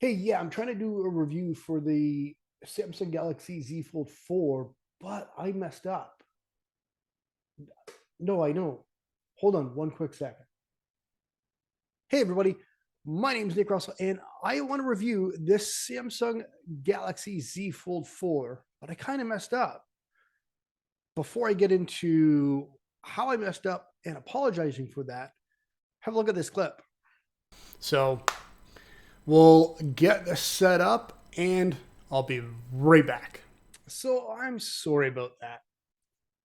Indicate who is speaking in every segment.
Speaker 1: Hey, yeah, I'm trying to do a review for the Samsung Galaxy Z Fold 4, but I messed up. No, I know. Hold on one quick second. Hey, everybody. My name is Nick Russell, and I want to review this Samsung Galaxy Z Fold 4, but I kind of messed up. Before I get into how I messed up and apologizing for that, have a look at this clip. So we'll get this set up, and I'll be right back. So I'm sorry about that.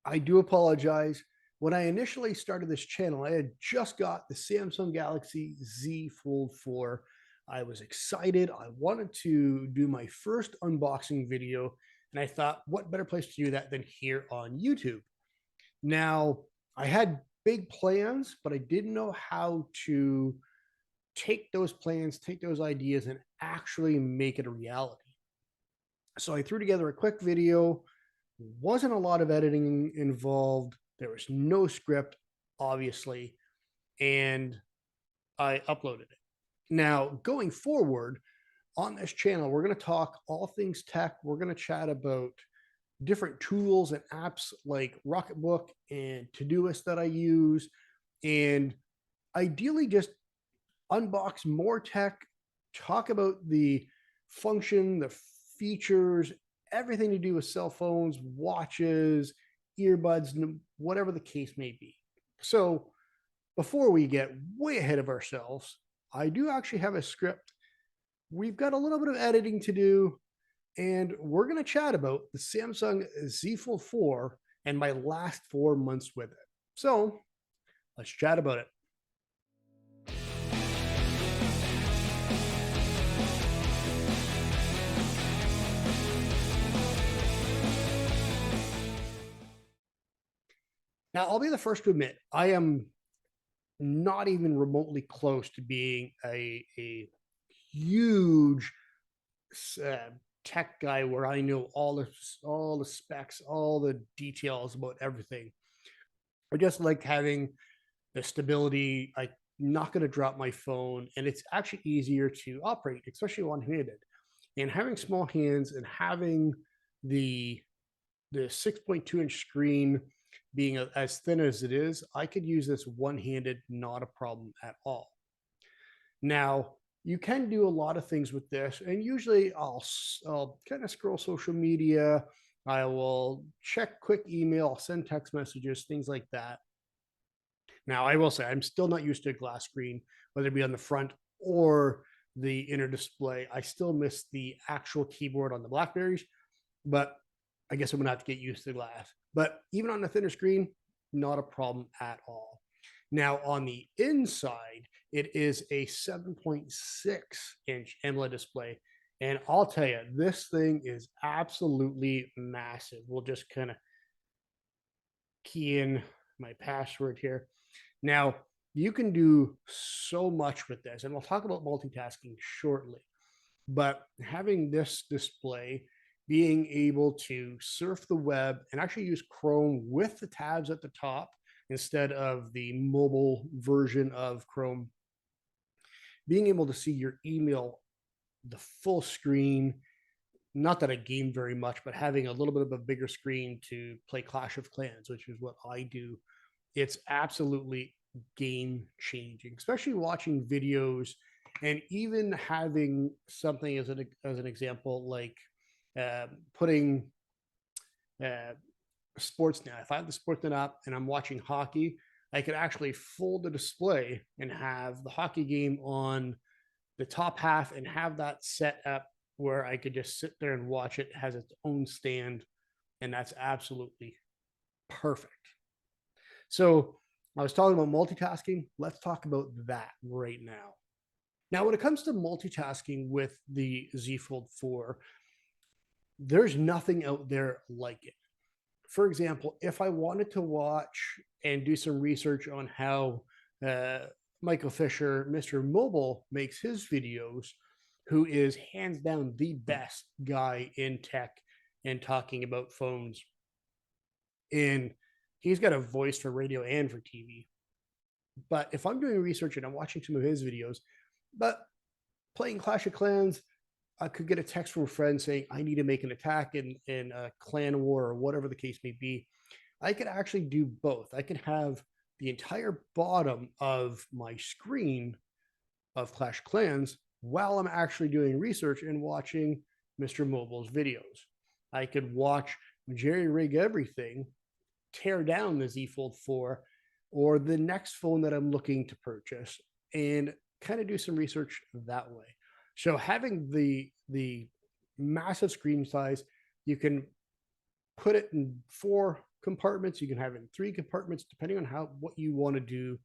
Speaker 1: I do apologize. When I initially started this channel, I had just got the Samsung Galaxy Z Fold 4. I was excited. I wanted to do my first unboxing video, and I thought, what better place to do that than here on YouTube? Now, I had big plans, but I didn't know how to take those plans, take those ideas, and actually make it a reality. So I threw together a quick video. Wasn't a lot of editing involved. There was no script, obviously, and I uploaded it. Now, going forward on this channel, we're going to talk all things tech. We're going to chat about different tools and apps like Rocketbook and Todoist that I use, and ideally just unbox more tech, talk about the function, the features, everything to do with cell phones, watches, earbuds, whatever the case may be. So, before we get way ahead of ourselves, I do actually have a script. We've got a little bit of editing to do, and we're going to chat about the Samsung Z Fold 4 and my last 4 months with it. So, let's chat about it. Now, I'll be the first to admit, I am not even remotely close to being a huge uh, tech guy where I know all the specs, all the details about everything. I just like having the stability. I'm not going to drop my phone, and it's actually easier to operate, especially one-handed. And having small hands and having the 6.2-inch screen being as thin as it is, I could use this one-handed, not a problem at all. Now, you can do a lot of things with this, and usually I'll kind of scroll social media. I will check quick email, I'll send text messages, things like that. Now, I will say I'm still not used to a glass screen, whether it be on the front or the inner display. I still miss the actual keyboard on the Blackberries, but I guess I'm gonna have to get used to the glass. But even on the thinner screen, not a problem at all. Now, on the inside, it is a 7.6-inch AMOLED display. And I'll tell you, this thing is absolutely massive. We'll just kind of key in my password here. Now, you can do so much with this, and we'll talk about multitasking shortly. But having this display, being able to surf the web and actually use Chrome with the tabs at the top instead of the mobile version of Chrome, being able to see your email, the full screen, not that I game very much, but having a little bit of a bigger screen to play Clash of Clans, which is what I do, it's absolutely game changing, especially watching videos and even having something as an example like putting uh, Sportsnet. If I have the Sportsnet up and I'm watching hockey, I could actually fold the display and have the hockey game on the top half and have that set up where I could just sit there and watch it. It has its own stand, and that's absolutely perfect. So I was talking about multitasking. Let's talk about that right now. Now, when it comes to multitasking with the Z Fold 4, there's nothing out there like it. For example, if I wanted to watch and do some research on how Michael Fisher, Mr. Mobile, makes his videos, who is hands down the best guy in tech and talking about phones, and he's got a voice for radio and for TV. But if I'm doing research and I'm watching some of his videos, but playing Clash of Clans, I could get a text from a friend saying I need to make an attack in a clan war or whatever the case may be. I could actually do both. I could have the entire bottom of my screen of Clash Clans while I'm actually doing research and watching Mr. Mobile's videos. I could watch Jerry rig everything, tear down the Z Fold 4 or the next phone that I'm looking to purchase and kind of do some research that way. So having the massive screen size, you can put it in 4 compartments, you can have it in 3 compartments, depending on how what you want to do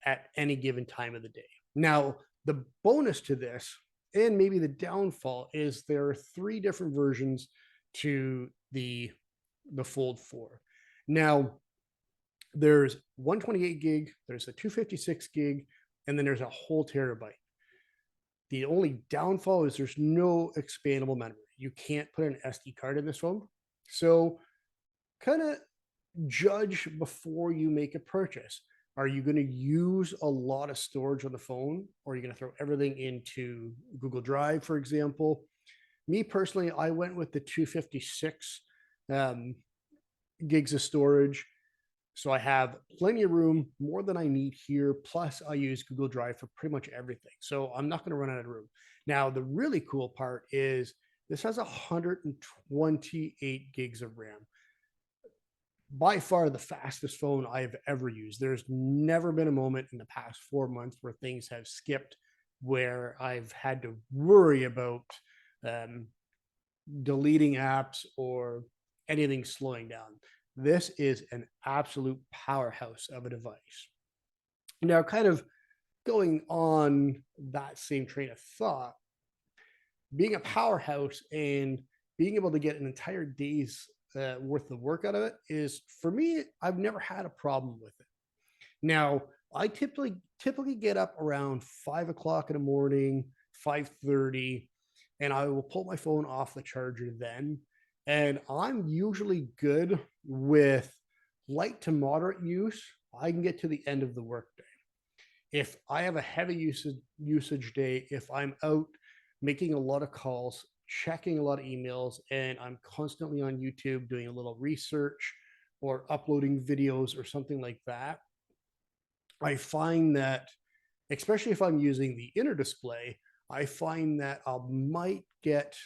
Speaker 1: at any given time of the day. Now, the bonus to this, and maybe the downfall, is there are 3 different versions to the Fold 4. Now, there's 128 gig, there's a 256 gig, and then there's a whole terabyte. The only downfall is there's no expandable memory. You can't put an SD card in this phone. So kind of judge before you make a purchase. Are you going to use a lot of storage on the phone, or are you going to throw everything into Google Drive, for example? Me personally, I went with the 256 gigs of storage. So I have plenty of room, more than I need here. Plus, I use Google Drive for pretty much everything. So I'm not going to run out of room. Now, the really cool part is this has 128 gigs of RAM. By far the fastest phone I've ever used. There's never been a moment in the past 4 months where things have skipped, where I've had to worry about deleting apps or anything slowing down. This is an absolute powerhouse of a device. Now, kind of going on that same train of thought, being a powerhouse and being able to get an entire day's worth of work out of it is, for me, I've never had a problem with it. Now, I typically get up around 5 o'clock in the morning, 5:30, and I will pull my phone off the charger then. And I'm usually good with light to moderate use. I can get to the end of the workday. If I have a heavy usage day, if I'm out making a lot of calls, checking a lot of emails, and I'm constantly on YouTube doing a little research or uploading videos or something like that, I find that, especially if I'm using the inner display, I find that I might get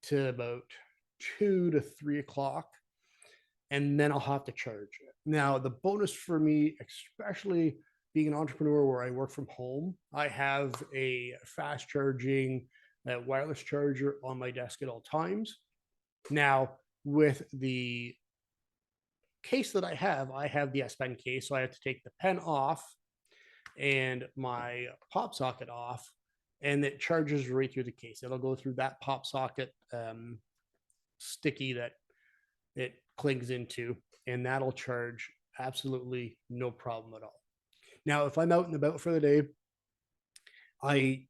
Speaker 1: to about 2 to 3 o'clock, and then I'll have to charge it. Now, the bonus for me, especially being an entrepreneur where I work from home, I have a fast charging wireless charger on my desk at all times. Now, with the case that I have the S Pen case, so I have to take the pen off and my pop socket off, and it charges right through the case. It'll go through that pop socket sticky that it clings into, and that'll charge absolutely no problem at all. Now, if I'm out and about for the day, I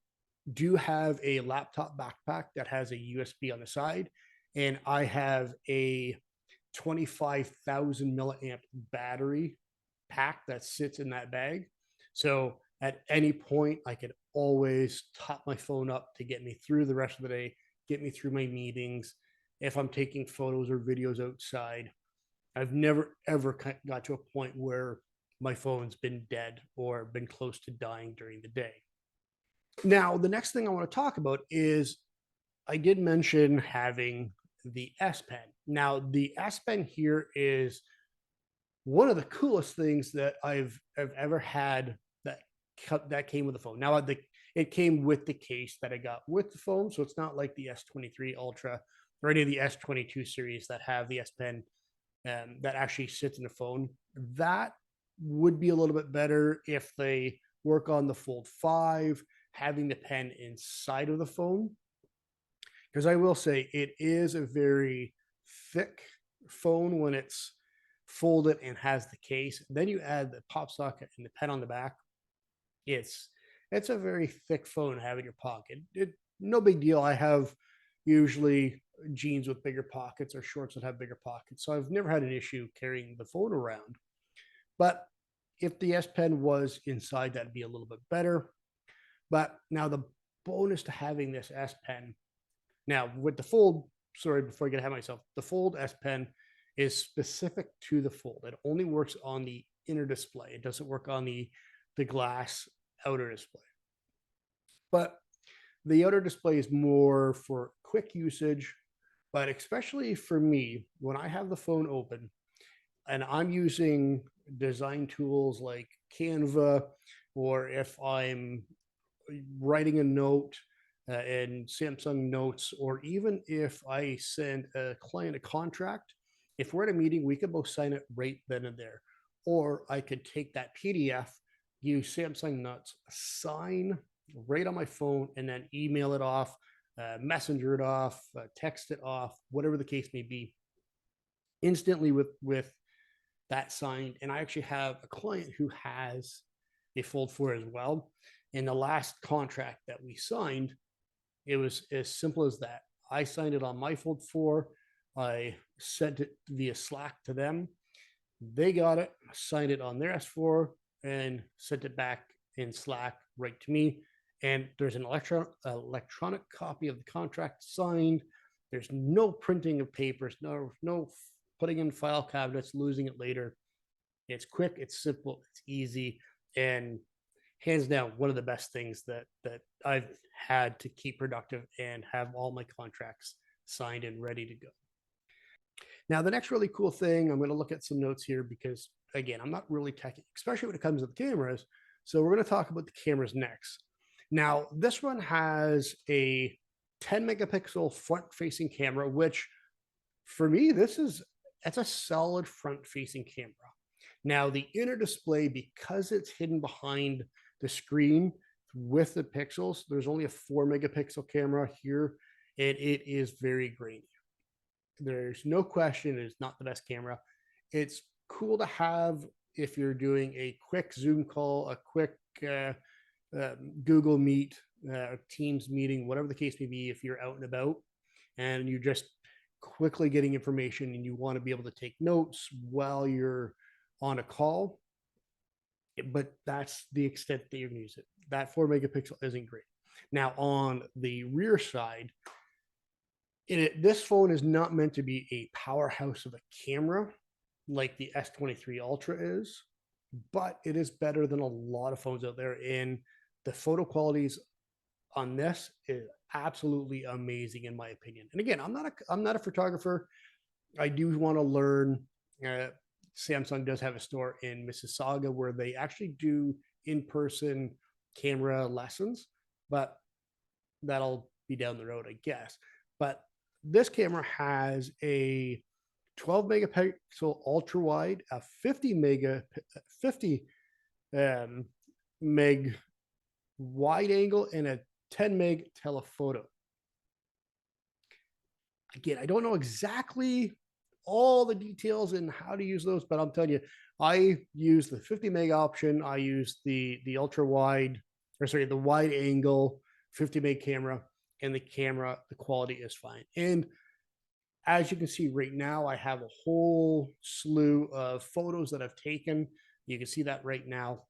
Speaker 1: do have a laptop backpack that has a USB on the side, and I have a 25,000 milliamp battery pack that sits in that bag. So at any point, I could always top my phone up to get me through the rest of the day, get me through my meetings. If I'm taking photos or videos outside, I've never ever got to a point where my phone's been dead or been close to dying during the day. Now, the next thing I want to talk about is I did mention having the S Pen. Now, the S Pen here is one of the coolest things that I've ever had that came with the phone. Now, it came with the case that I got with the phone, so it's not like the S23 Ultra or any of the S22 series that have the S Pen that actually sits in the phone. That would be a little bit better if they work on the Fold 5, having the pen inside of the phone. Because I will say it is a very thick phone when it's folded and has the case. Then you add the pop socket and the pen on the back. It's a very thick phone to have in your pocket. No big deal. I have usually jeans with bigger pockets or shorts that have bigger pockets, so I've never had an issue carrying the phone around. But if the S Pen was inside, that'd be a little bit better. But now the bonus to having this S Pen. Now, with the Fold, sorry, before I get ahead of myself, the Fold S Pen is specific to the Fold. It only works on the inner display. It doesn't work on the glass outer display. But the outer display is more for quick usage, but especially for me, when I have the phone open and I'm using design tools like Canva, or if I'm writing a note in Samsung Notes, or even if I send a client a contract, if we're at a meeting, we could both sign it right then and there. Or I could take that PDF, use Samsung Notes, sign right on my phone, and then email it off, messenger it off, text it off, whatever the case may be, instantly with that signed. And I actually have a client who has a Fold 4 as well. In the last contract that we signed, it was as simple as that. I signed it on my Fold 4. I sent it via Slack to them. They got it, signed it on their S4, and sent it back in Slack right to me. And there's an electronic copy of the contract signed. There's no printing of papers, no putting in file cabinets, losing it later. It's quick, it's simple, it's easy, and hands down one of the best things that I've had to keep productive and have all my contracts signed and ready to go. Now, the next really cool thing, I'm going to look at some notes here because, again, I'm not really techy, especially when it comes to the cameras. So we're going to talk about the cameras next. Now, this one has a 10 megapixel front-facing camera, which for me, that's a solid front-facing camera. Now, the inner display, because it's hidden behind the screen with the pixels, there's only a 4 megapixel camera here, and it is very grainy. There's no question it is not the best camera. It's cool to have if you're doing a quick Zoom call, a quick Google Meet, Teams meeting, whatever the case may be, if you're out and about and you're just quickly getting information and you want to be able to take notes while you're on a call. But that's the extent that you can use it. That 4 megapixel isn't great. Now, on the rear side, this phone is not meant to be a powerhouse of a camera like the S23 Ultra is, but it is better than a lot of phones out there. And the photo qualities on this is absolutely amazing, in my opinion. And again, I'm not a photographer. I do want to learn. Samsung does have a store in Mississauga where they actually do in-person camera lessons, but that'll be down the road, I guess. But this camera has a 12 megapixel ultra wide, a 50 meg wide angle, and a 10 meg telephoto. Again, I don't know exactly all the details and how to use those, but I'm telling you, I use the 50 meg option. I use the ultra wide, the wide angle 50 meg camera, and the quality is fine. And as you can see right now, I have a whole slew of photos that I've taken. You can see that right now.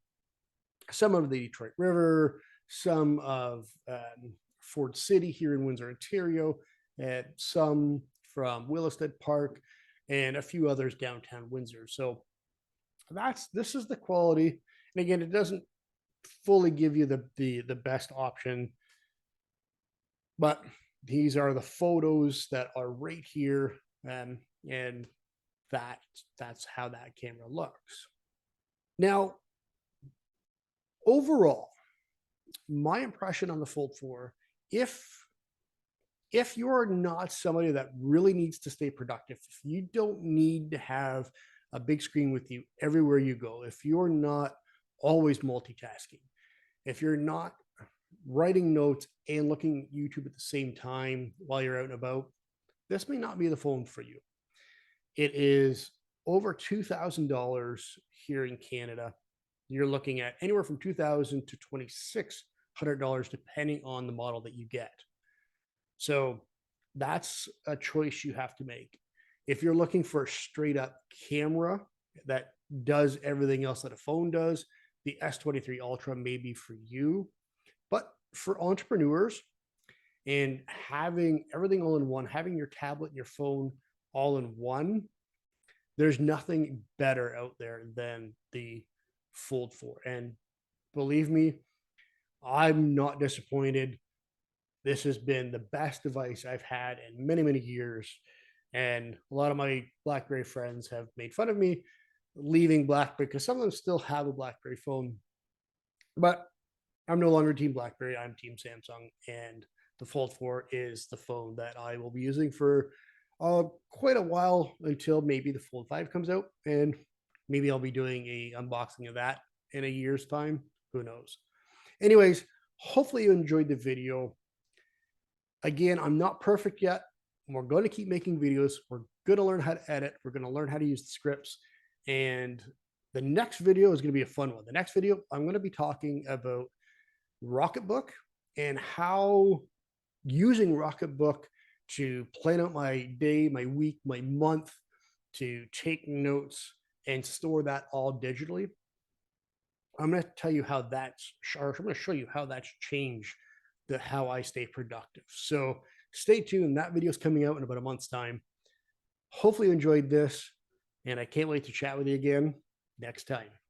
Speaker 1: Some of the Detroit River, some of Ford City here in Windsor, Ontario, and some from Williston Park, and a few others downtown Windsor. So this is the quality. And again, it doesn't fully give you the best option, but these are the photos that are right here, and that's how that camera looks. Now, overall, my impression on the Fold 4, if you're not somebody that really needs to stay productive, if you don't need to have a big screen with you everywhere you go, if you're not always multitasking, if you're not writing notes and looking at YouTube at the same time while you're out and about, this may not be the phone for you. It is over $2,000 here in Canada. You're looking at anywhere from $2,000 to $2,600, depending on the model that you get. So that's a choice you have to make. If you're looking for a straight up camera that does everything else that a phone does, the S23 Ultra may be for you. But for entrepreneurs and having everything all in one, having your tablet and your phone all in one, there's nothing better out there than the Fold 4. And believe me, I'm not disappointed. This has been the best device I've had in many, many years. And a lot of my BlackBerry friends have made fun of me leaving BlackBerry because some of them still have a BlackBerry phone. But I'm no longer Team BlackBerry. I'm Team Samsung. And the Fold 4 is the phone that I will be using for quite a while until maybe the Fold 5 comes out. And maybe I'll be doing a unboxing of that in a year's time. Who knows? Anyways, hopefully you enjoyed the video. Again, I'm not perfect yet. We're going to keep making videos. We're going to learn how to edit. We're going to learn how to use the scripts. And the next video is going to be a fun one. The next video, I'm going to be talking about Rocketbook and how using Rocketbook to plan out my day, my week, my month, to take notes and store that all digitally. I'm going to tell you how that's, or I'm going to show you how that's changed how I stay productive. So stay tuned. That video is coming out in about a month's time. Hopefully you enjoyed this, and I can't wait to chat with you again next time.